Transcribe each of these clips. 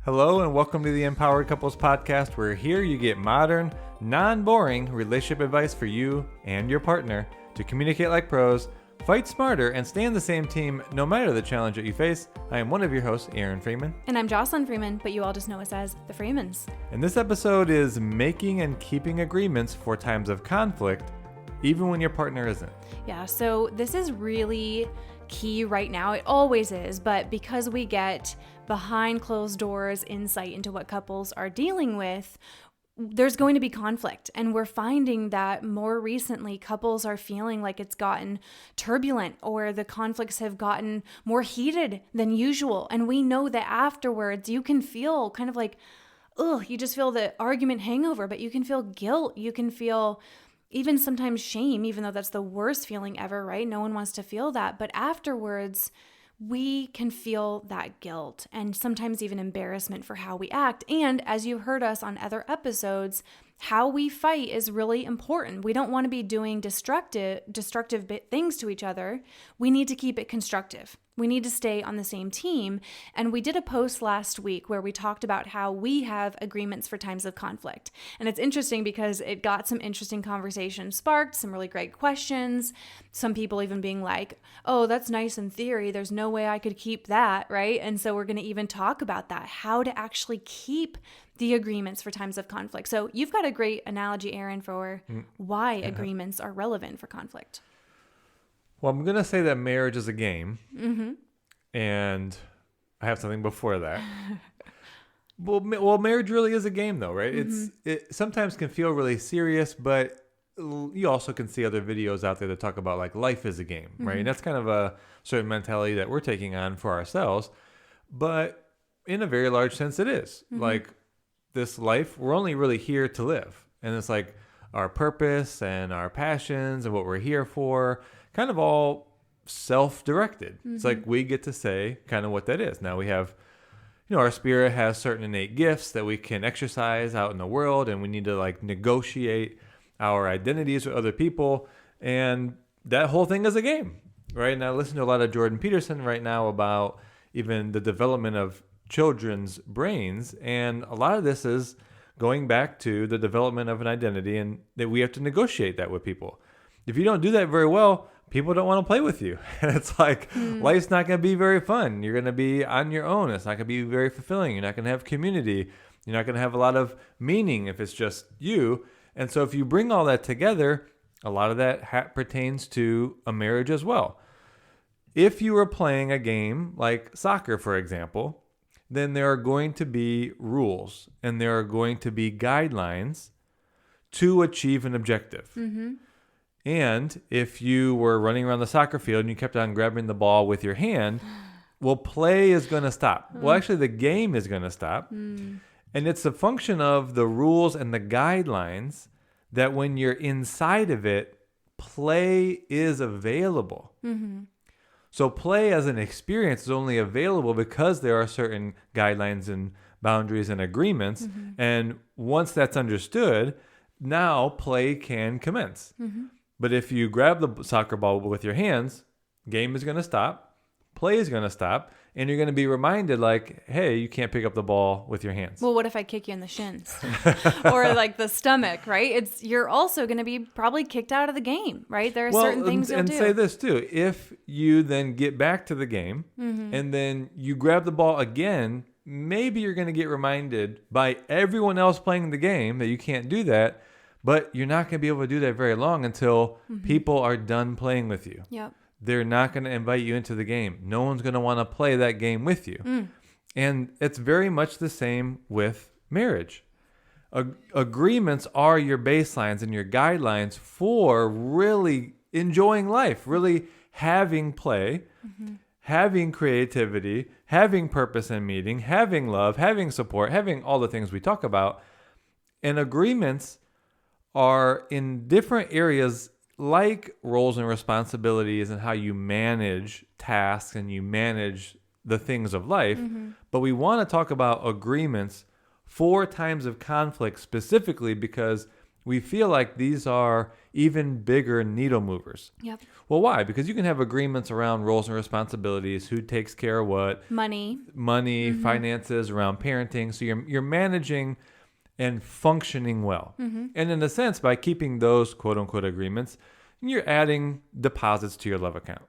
Hello and welcome to the Empowered Couples Podcast, where here you get modern, non-boring relationship advice for you and your partner to communicate like pros, fight smarter, and stay on the same team no matter the challenge that you face. I am one of your hosts, Aaron Freeman. And I'm Jocelyn Freeman, but you all just know us as the Freemans. And this episode is making and keeping agreements for times of conflict, even when your partner isn't. Yeah, so this is really key right now. It always is, but because we get behind closed doors insight into what couples are dealing with, there's going to be conflict. And we're finding that more recently, couples are feeling like it's gotten turbulent or the conflicts have gotten more heated than usual. And we know that afterwards you can feel kind of like, you just feel the argument hangover, but you can feel guilt. You can feel even sometimes shame, even though that's the worst feeling ever, right? No one wants to feel that. But afterwards, we can feel that guilt and sometimes even embarrassment for how we act. And as you heard us on other episodes, how we fight is really important. We don't want to be doing destructive things to each other. We need to keep it constructive. We need to stay on the same team. And we did a post last week where we talked about how we have agreements for times of conflict. And it's interesting because it got some interesting conversation sparked, some really great questions. Some people even being like, oh, that's nice in theory. There's no way I could keep that, right? And so we're going to even talk about that, how to actually keep the agreements for times of conflict. So you've got a great analogy, Aaron, for why agreements are relevant for conflict. Well, I'm going to say that marriage is a game. Mm-hmm. And I have something before that. Well, marriage really is a game, though, right? Mm-hmm. It sometimes can feel really serious, but you also can see other videos out there that talk about like life is a game, right? Mm-hmm. And that's kind of a certain mentality that we're taking on for ourselves. But in a very large sense, it is. Mm-hmm. Like this life, we're only really here to live. And it's like our purpose and our passions and what we're here for, kind of all self-directed. Mm-hmm. It's like we get to say kind of what that is. Now we have, our spirit has certain innate gifts that we can exercise out in the world, and we need to like negotiate our identities with other people. And that whole thing is a game, right? And I listen to a lot of Jordan Peterson right now about even the development of children's brains. And a lot of this is going back to the development of an identity, and that we have to negotiate that with people. If you don't do that very well, people don't want to play with you. And it's like, life's not going to be very fun. You're going to be on your own. It's not going to be very fulfilling. You're not going to have community. You're not going to have a lot of meaning if it's just you. And so if you bring all that together, a lot of that pertains to a marriage as well. If you were playing a game like soccer, for example, then there are going to be rules and there are going to be guidelines to achieve an objective. Mm-hmm. And if you were running around the soccer field and you kept on grabbing the ball with your hand, well, play is going to stop. Well, actually, the game is going to stop. And it's a function of the rules and the guidelines that when you're inside of it, play is available. Mm-hmm. So play as an experience is only available because there are certain guidelines and boundaries and agreements. Mm-hmm. And once that's understood, now play can commence. Mm-hmm. But if you grab the soccer ball with your hands, game is going to stop, play is going to stop, and you're going to be reminded like, hey, you can't pick up the ball with your hands. Well, what if I kick you in the shins or like the stomach, right? You're also going to be probably kicked out of the game, right? There are certain things you'll do. And say this too, if you then get back to the game and then you grab the ball again, maybe you're going to get reminded by everyone else playing the game that you can't do that. But you're not going to be able to do that very long until people are done playing with you. Yep. They're not going to invite you into the game. No one's going to want to play that game with you. And it's very much the same with marriage. Agreements are your baselines and your guidelines for really enjoying life, really having play, having creativity, having purpose and meaning, having love, having support, having all the things we talk about. And agreements are in different areas like roles and responsibilities and how you manage tasks and you manage the things of life. But we want to talk about agreements for times of conflict specifically because we feel like these are even bigger needle movers. Yep. Well, why? Because you can have agreements around roles and responsibilities, who takes care of what, Money, finances, around parenting. So you're managing and functioning well. And in a sense, by keeping those quote unquote agreements, you're adding deposits to your love account.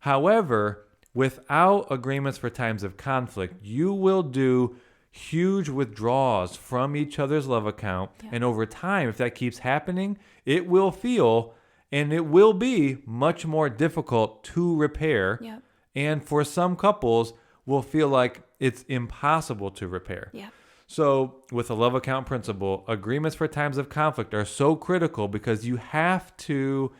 However, without agreements for times of conflict, you will do huge withdrawals from each other's love account. Yeah. And over time, if that keeps happening, it will feel and it will be much more difficult to repair. Yep. And for some couples, will feel like it's impossible to repair. Yeah. So with a love account principle, agreements for times of conflict are so critical because you have to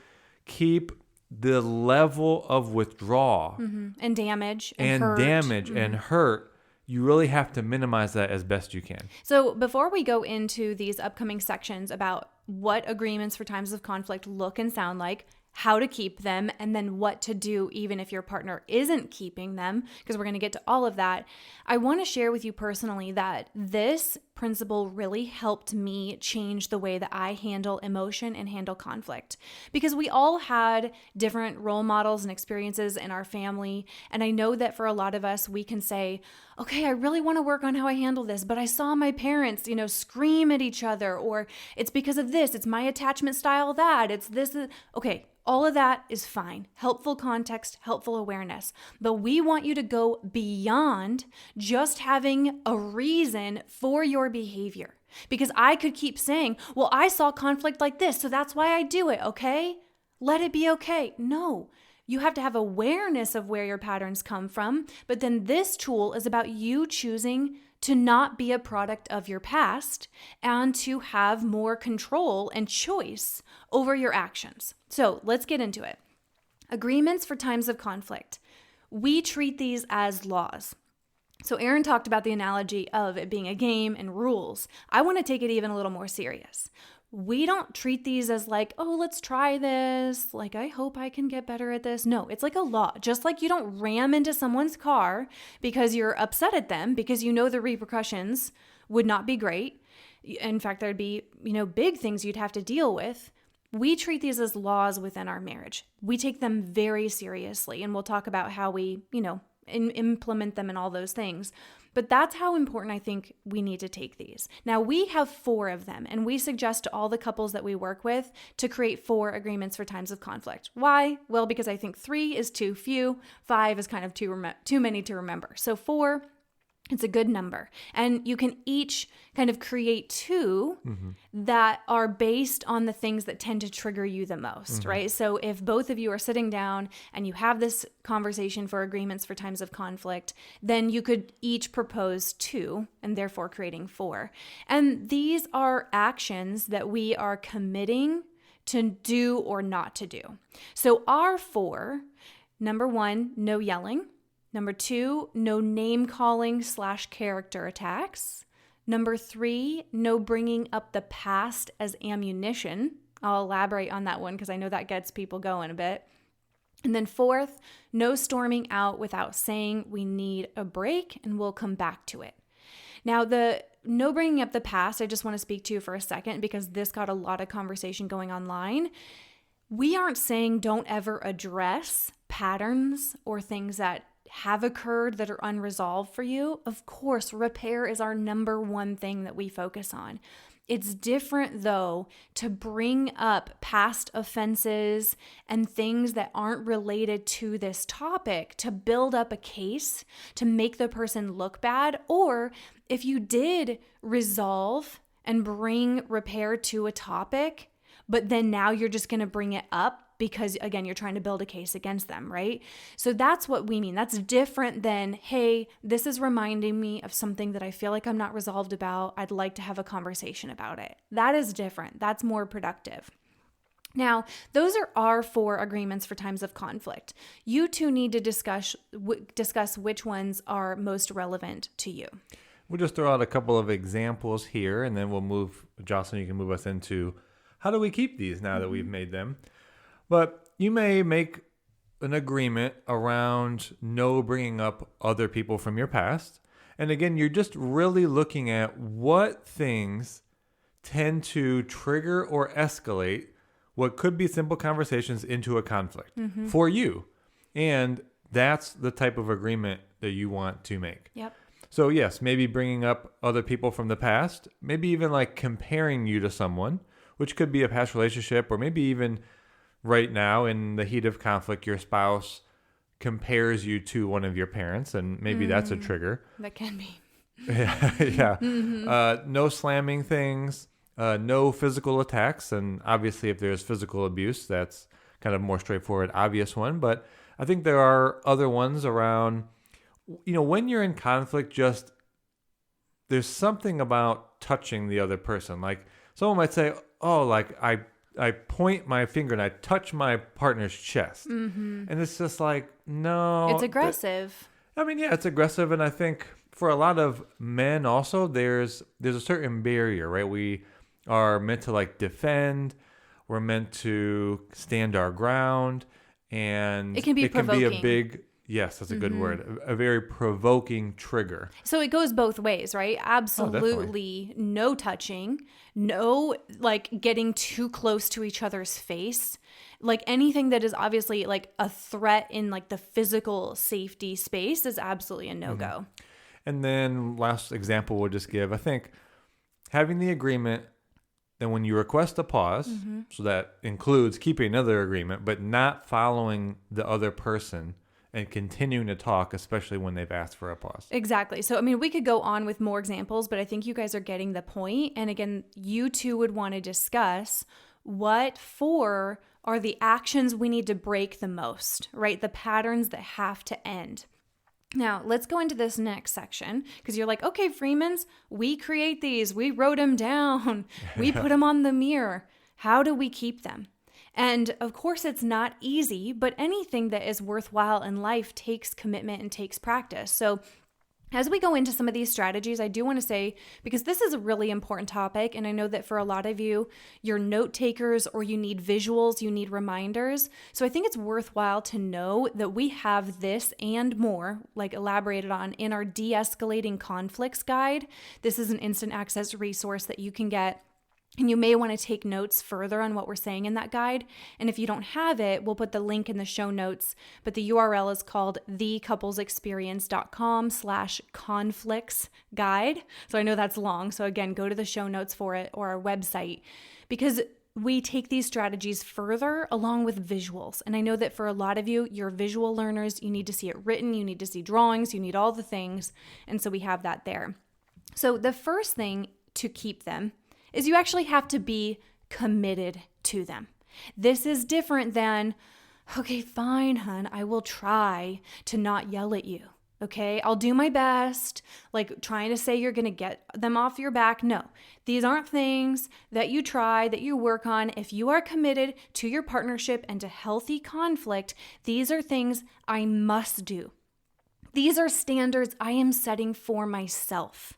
keep the level of withdrawal and damage and hurt. and hurt. You really have to minimize that as best you can. So before we go into these upcoming sections about what agreements for times of conflict look and sound like, how to keep them, and then what to do even if your partner isn't keeping them, because we're going to get to all of that, I want to share with you personally that this principle really helped me change the way that I handle emotion and handle conflict, because we all had different role models and experiences in our family. And I know that for a lot of us, we can say, okay, I really want to work on how I handle this, but I saw my parents, scream at each other, or it's because of this, it's my attachment style that, it's this. Okay, all of that is fine. Helpful context, helpful awareness. But we want you to go beyond just having a reason for your behavior. Because I could keep saying, well, I saw conflict like this, so that's why I do it, okay? Let it be okay. No, you have to have awareness of where your patterns come from. But then this tool is about you choosing to not be a product of your past and to have more control and choice over your actions. So let's get into it. Agreements for times of conflict. We treat these as laws. So Aaron talked about the analogy of it being a game and rules. I want to take it even a little more serious. We don't treat these as like, oh, let's try this. Like, I hope I can get better at this. No, it's like a law. Just like you don't ram into someone's car because you're upset at them, because you know the repercussions would not be great. In fact, there'd be, big things you'd have to deal with. We treat these as laws within our marriage. We take them very seriously, and we'll talk about how we, implement them and all those things. But that's how important I think we need to take these. Now, we have 4 of them, and we suggest to all the couples that we work with to create 4 agreements for times of conflict. Why? Well, because I think 3 is too few, 5 is kind of too many to remember. So 4, it's a good number. And you can each kind of create 2 that are based on the things that tend to trigger you the most, right? So if both of you are sitting down and you have this conversation for agreements for times of conflict, then you could each propose 2 and therefore creating 4. And these are actions that we are committing to do or not to do. So our 4, number 1, no yelling. Number 2, no name calling / character attacks. Number 3, no bringing up the past as ammunition. I'll elaborate on that one because I know that gets people going a bit. And then 4th, no storming out without saying we need a break, and we'll come back to it. Now, the no bringing up the past, I just want to speak to you for a second because this got a lot of conversation going online. We aren't saying don't ever address patterns or things that have occurred that are unresolved for you. Of course, repair is our number 1 thing that we focus on. It's different, though, to bring up past offenses and things that aren't related to this topic to build up a case to make the person look bad. Or if you did resolve and bring repair to a topic, but then now you're just going to bring it up because, again, you're trying to build a case against them, right? So that's what we mean. That's different than, hey, this is reminding me of something that I feel like I'm not resolved about. I'd like to have a conversation about it. That is different. That's more productive. Now, those are our 4 agreements for times of conflict. You 2 need to discuss which ones are most relevant to you. We'll just throw out a couple of examples here, and then we'll move, Jocelyn, you can move us into how do we keep these now that we've made them. But you may make an agreement around no bringing up other people from your past. And again, you're just really looking at what things tend to trigger or escalate what could be simple conversations into a conflict for you. And that's the type of agreement that you want to make. Yep. So yes, maybe bringing up other people from the past, maybe even like comparing you to someone, which could be a past relationship, or maybe even right now in the heat of conflict, your spouse compares you to one of your parents, and maybe that's a trigger. That can be. Yeah. No slamming things, no physical attacks. And obviously if there's physical abuse, that's kind of more straightforward, obvious one. But I think there are other ones around, when you're in conflict, just there's something about touching the other person. Like someone might say, oh, like I point my finger and I touch my partner's chest. And it's just like, no. It's aggressive. Yeah, it's aggressive. And I think for a lot of men also, there's a certain barrier, right? We are meant to like defend. We're meant to stand our ground. And it can be a provoking. Yes, that's a good word. A very provoking trigger. So it goes both ways, right? Absolutely no touching, no like getting too close to each other's face. Like anything that is obviously like a threat in like the physical safety space is absolutely a no-go. And then last example we'll just give, I think having the agreement that when you request a pause, so that includes keeping another agreement, but not following the other person and continuing to talk, especially when they've asked for a pause. Exactly. So, we could go on with more examples, but I think you guys are getting the point. And again, you two would want to discuss what for are the actions we need to break the most, right? The patterns that have to end. Now, let's go into this next section because you're like, okay, Freemans, we create these. We wrote them down. We put them on the mirror. How do we keep them? And of course, it's not easy, but anything that is worthwhile in life takes commitment and takes practice. So as we go into some of these strategies, I do want to say, because this is a really important topic, and I know that for a lot of you, you're note takers or you need visuals, you need reminders. So I think it's worthwhile to know that we have this and more, like elaborated on in our de-escalating conflicts guide. This is an instant access resource that you can get. And you may want to take notes further on what we're saying in that guide. And if you don't have it, we'll put the link in the show notes. But the URL is called thecouplesexperience.com/conflicts guide. So I know that's long. So again, go to the show notes for it or our website because we take these strategies further along with visuals. And I know that for a lot of you, you're visual learners. You need to see it written. You need to see drawings. You need all the things. And so we have that there. So the first thing to keep them is you actually have to be committed to them. This is different than, okay, fine, hun, I will try to not yell at you. Okay, I'll do my best, like trying to say you're going to get them off your back. No, these aren't things that you try, that you work on. If you are committed to your partnership and to healthy conflict, these are things I must do. These are standards I am setting for myself.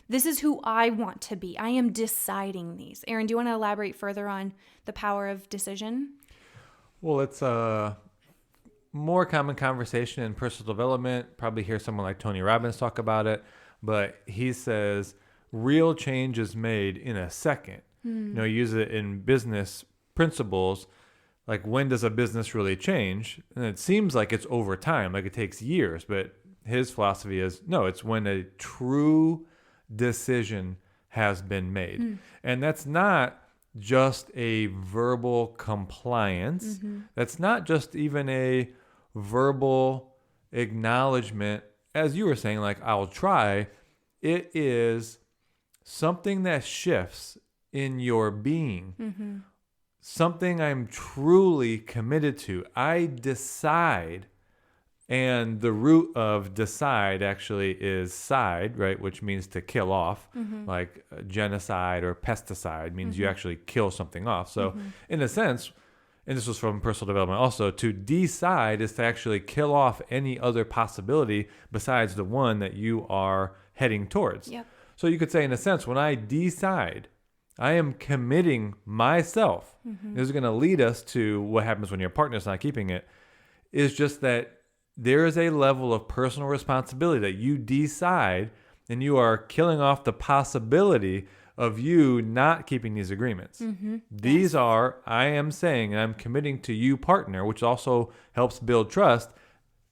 This is who I want to be. I am deciding these. Aaron, do you want to elaborate further on the power of decision? Well, it's a more common conversation in personal development. Probably hear someone like Tony Robbins talk about it. But he says real change is made in a second. Use it in business principles. Like when does a business really change? And it seems like it's over time, like it takes years. But his philosophy is, no, it's when a true decision has been made. And that's not just a verbal compliance. That's not just even a verbal acknowledgement, as you were saying, like, I'll try. It is something that shifts in your being, something I'm truly committed to. I decide. And the root of decide actually is side, right? Which means to kill off, like genocide or pesticide means you actually kill something off. So in a sense, and this was from personal development also, to decide is to actually kill off any other possibility besides the one that you are heading towards. Yep. So you could say, in a sense, when I decide, I am committing myself. This is going to lead us to what happens when your partner's not keeping it, is just that there is a level of personal responsibility that you decide, and you are killing off the possibility of you not keeping these agreements. These are, I am saying, and I'm committing to you, partner, which also helps build trust.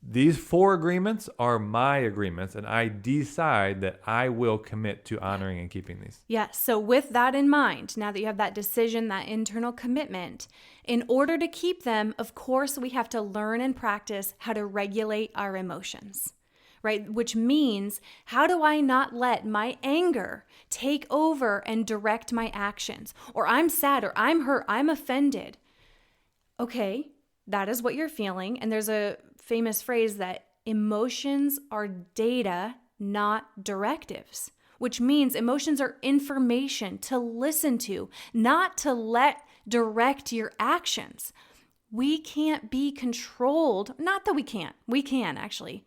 These 4 agreements are my agreements, and I decide that I will commit to honoring and keeping these. Yes. So with that in mind, now that you have that decision, that internal commitment, in order to keep them, of course, we have to learn and practice how to regulate our emotions, right? Which means, how do I not let my anger take over and direct my actions? Or I'm sad, or I'm hurt, I'm offended. Okay, that is what you're feeling. And there's a famous phrase that emotions are data, not directives, which means emotions are information to listen to, not to let direct your actions. We can't be controlled. Not that we can't. We can, actually.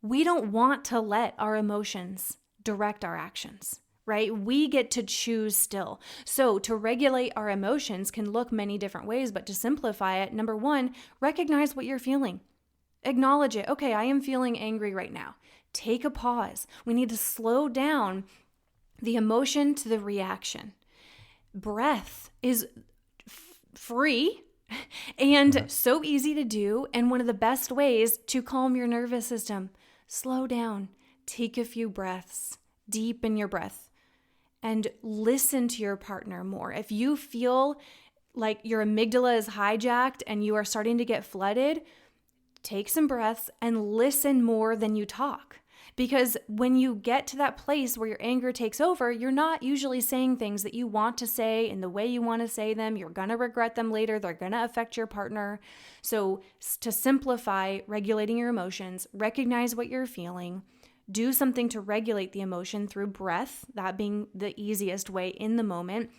We don't want to let our emotions direct our actions, right? We get to choose still. So to regulate our emotions can look many different ways, but to simplify it, number 1, recognize what you're feeling. Acknowledge it. Okay, I am feeling angry right now. Take a pause. We need to slow down the emotion to the reaction. Breath is free and so easy to do, and one of the best ways to calm your nervous system. Slow down. Take a few breaths. Deepen your breath and listen to your partner more. If you feel like your amygdala is hijacked and you are starting to get flooded, take some breaths and listen more than you talk. Because when you get to that place where your anger takes over, you're not usually saying things that you want to say in the way you want to say them. You're going to regret them later. They're going to affect your partner. So to simplify regulating your emotions, recognize what you're feeling, do something to regulate the emotion through breath, that being the easiest way in the moment.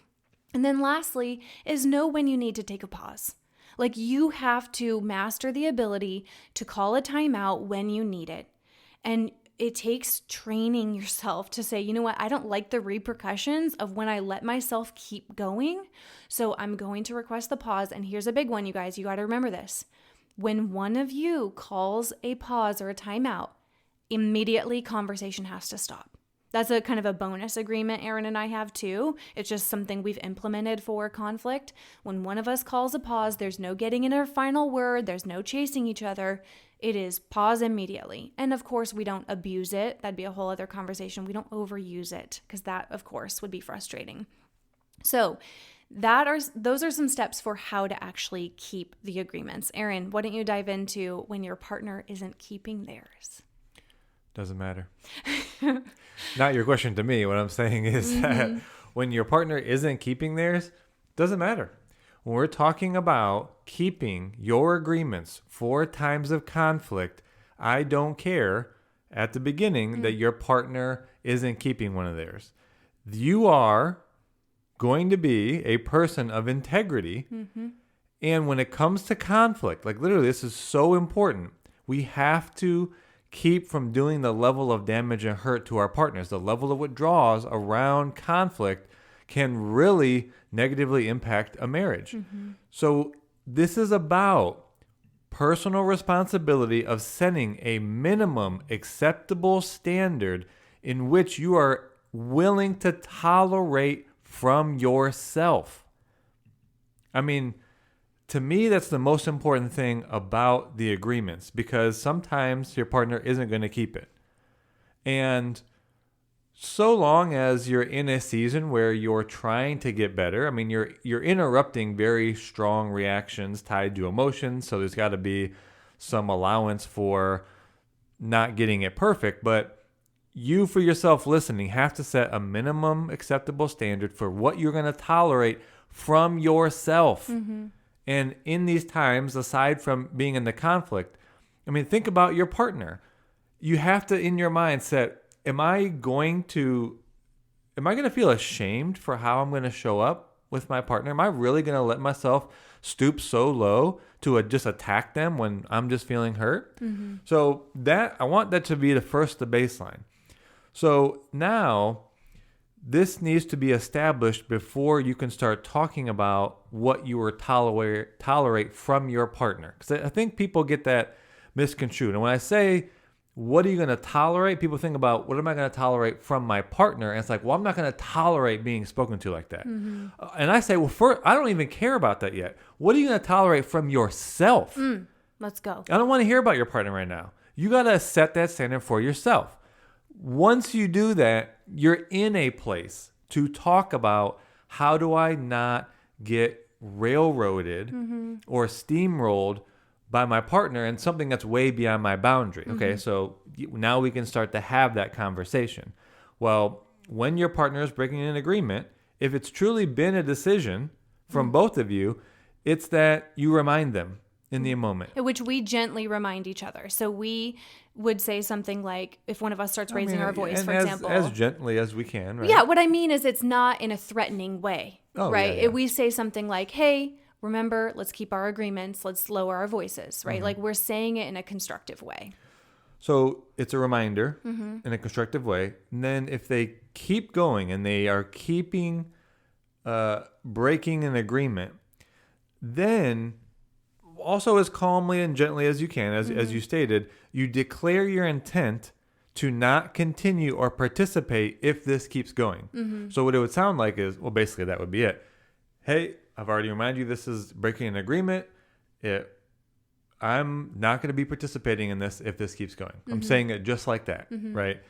And then lastly is know when you need to take a pause. Like, you have to master the ability to call a timeout when you need it. And it takes training yourself to say, you know what, I don't like the repercussions of when I let myself keep going. So I'm going to request the pause. And here's a big one, you guys. You got to remember this. When one of you calls a pause or a timeout, immediately conversation has to stop. That's a kind of a bonus agreement Aaron and I have too. It's just something we've implemented for conflict. When one of us calls a pause, there's no getting in our final word. There's no chasing each other. It is pause immediately. And of course, we don't abuse it. That'd be a whole other conversation. We don't overuse it, because that, of course, would be frustrating. So those are some steps for how to actually keep the agreements. Aaron, why don't you dive into when your partner isn't keeping theirs? Doesn't matter. Not your question to me. What I'm saying is that when your partner isn't keeping theirs, doesn't matter. When we're talking about keeping your agreements for times of conflict, I don't care at the beginning that your partner isn't keeping one of theirs. You are going to be a person of integrity. And when it comes to conflict, like literally, this is so important. We have to keep from doing the level of damage and hurt to our partners. The level of withdrawals around conflict can really negatively impact a marriage. So this is about personal responsibility of setting a minimum acceptable standard in which you are willing to tolerate from yourself. I mean, to me, that's the most important thing about the agreements, because sometimes your partner isn't going to keep it. And so long as you're in a season where you're trying to get better, I mean, you're interrupting very strong reactions tied to emotions, so there's got to be some allowance for not getting it perfect, but you, for yourself listening, have to set a minimum acceptable standard for what you're going to tolerate from yourself. And in these times, aside from being in the conflict, I mean, think about your partner. You have to, in your mind, set, am I going to feel ashamed for how I'm going to show up with my partner? Am I really going to let myself stoop so low to just attack them when I'm just feeling hurt? So I want that to be the baseline. So now, this needs to be established before you can start talking about what you will tolerate from your partner. Because I think people get that misconstrued. And when I say what are you going to tolerate? People think about, what am I going to tolerate from my partner? And it's like, well, I'm not going to tolerate being spoken to like that. And I say, well, first, I don't even care about that yet. What are you going to tolerate from yourself? Let's go. I don't want to hear about your partner right now. You got to set that standard for yourself. Once you do that, you're in a place to talk about, how do I not get railroaded or steamrolled by my partner and something that's way beyond my boundary. Okay, so now we can start to have that conversation. Well, when your partner is breaking an agreement, if it's truly been a decision from both of you, it's that you remind them in the moment. Which we gently remind each other. So we would say something like, if one of us starts raising our voice, for example. As gently as we can, right? Yeah, what I mean is it's not in a threatening way, right? Yeah. We say something like, hey, remember, let's keep our agreements. Let's lower our voices, right? Like we're saying it in a constructive way. So it's a reminder in a constructive way. And then if they keep going and they are keeping breaking an agreement, then also as calmly and gently as you can, as you stated, you declare your intent to not continue or participate if this keeps going. So what it would sound like is, well, basically that would be it. Hey, I've already reminded you this is breaking an agreement. I'm not going to be participating in this if this keeps going. I'm saying it just like that, right?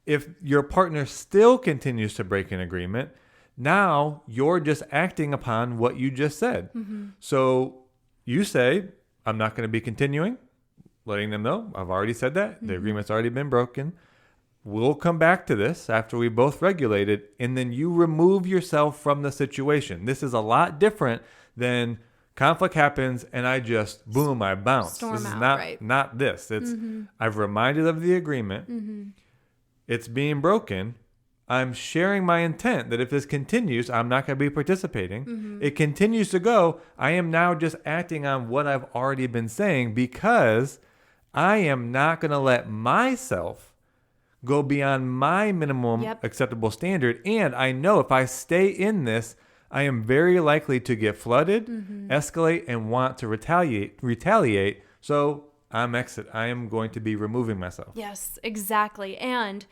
If your partner still continues to break an agreement, now you're just acting upon what you just said. So you say, I'm not going to be continuing, letting them know, I've already said that. The agreement's already been broken. We'll come back to this after we both regulate it, and then you remove yourself from the situation. This is a lot different than conflict happens and I just, boom, I bounce. Storm this is out, not this. It's I've reminded of the agreement. It's being broken. I'm sharing my intent that if this continues, I'm not going to be participating. It continues to go. I am now just acting on what I've already been saying because I am not going to let myself go beyond my minimum acceptable standard. And I know if I stay in this, I am very likely to get flooded, escalate, and want to retaliate. So I am going to be removing myself. Yes, exactly. And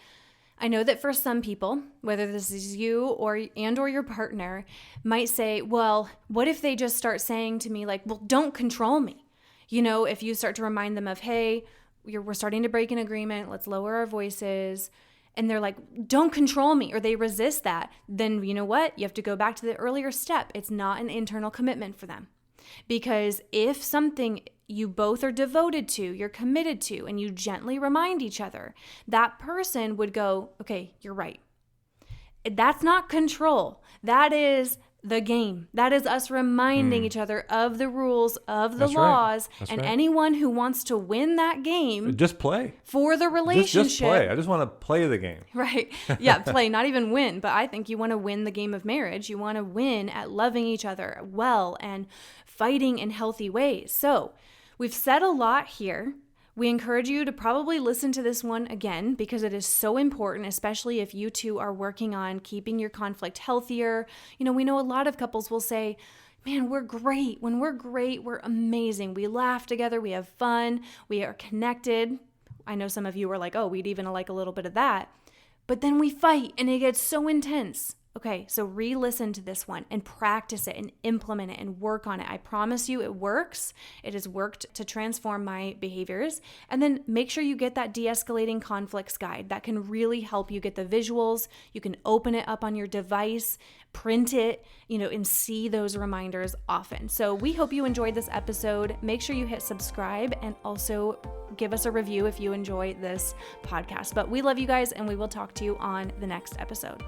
I know that for some people, whether this is you or your partner, might say, well, what if they just start saying to me like, well, don't control me? You know, if you start to remind them of, hey, we're starting to break an agreement, let's lower our voices, and they're like, don't control me, or they resist that, then you know what? You have to go back to the earlier step. It's not an internal commitment for them. Because if something you both are devoted to, you're committed to, and you gently remind each other, that person would go, okay, you're right. That's not control. That is the game. That is us reminding each other of the rules, of the laws, and anyone who wants to win that game. Just play. For the relationship. Just play. I just want to play the game. Right. Yeah, play, not even win. But I think you want to win the game of marriage. You want to win at loving each other well and fighting in healthy ways. So we've said a lot here. We encourage you to probably listen to this one again because it is so important, especially if you two are working on keeping your conflict healthier. You know, we know a lot of couples will say, man, we're great. When we're great, we're amazing. We laugh together. We have fun. We are connected. I know some of you are like, oh, we'd even like a little bit of that. But then we fight and it gets so intense. Okay, so re-listen to this one and practice it and implement it and work on it. I promise you it works. It has worked to transform my behaviors. And then make sure you get that de-escalating conflicts guide. That can really help you get the visuals. You can open it up on your device, print it, and see those reminders often. So we hope you enjoyed this episode. Make sure you hit subscribe and also give us a review if you enjoy this podcast. But we love you guys and we will talk to you on the next episode.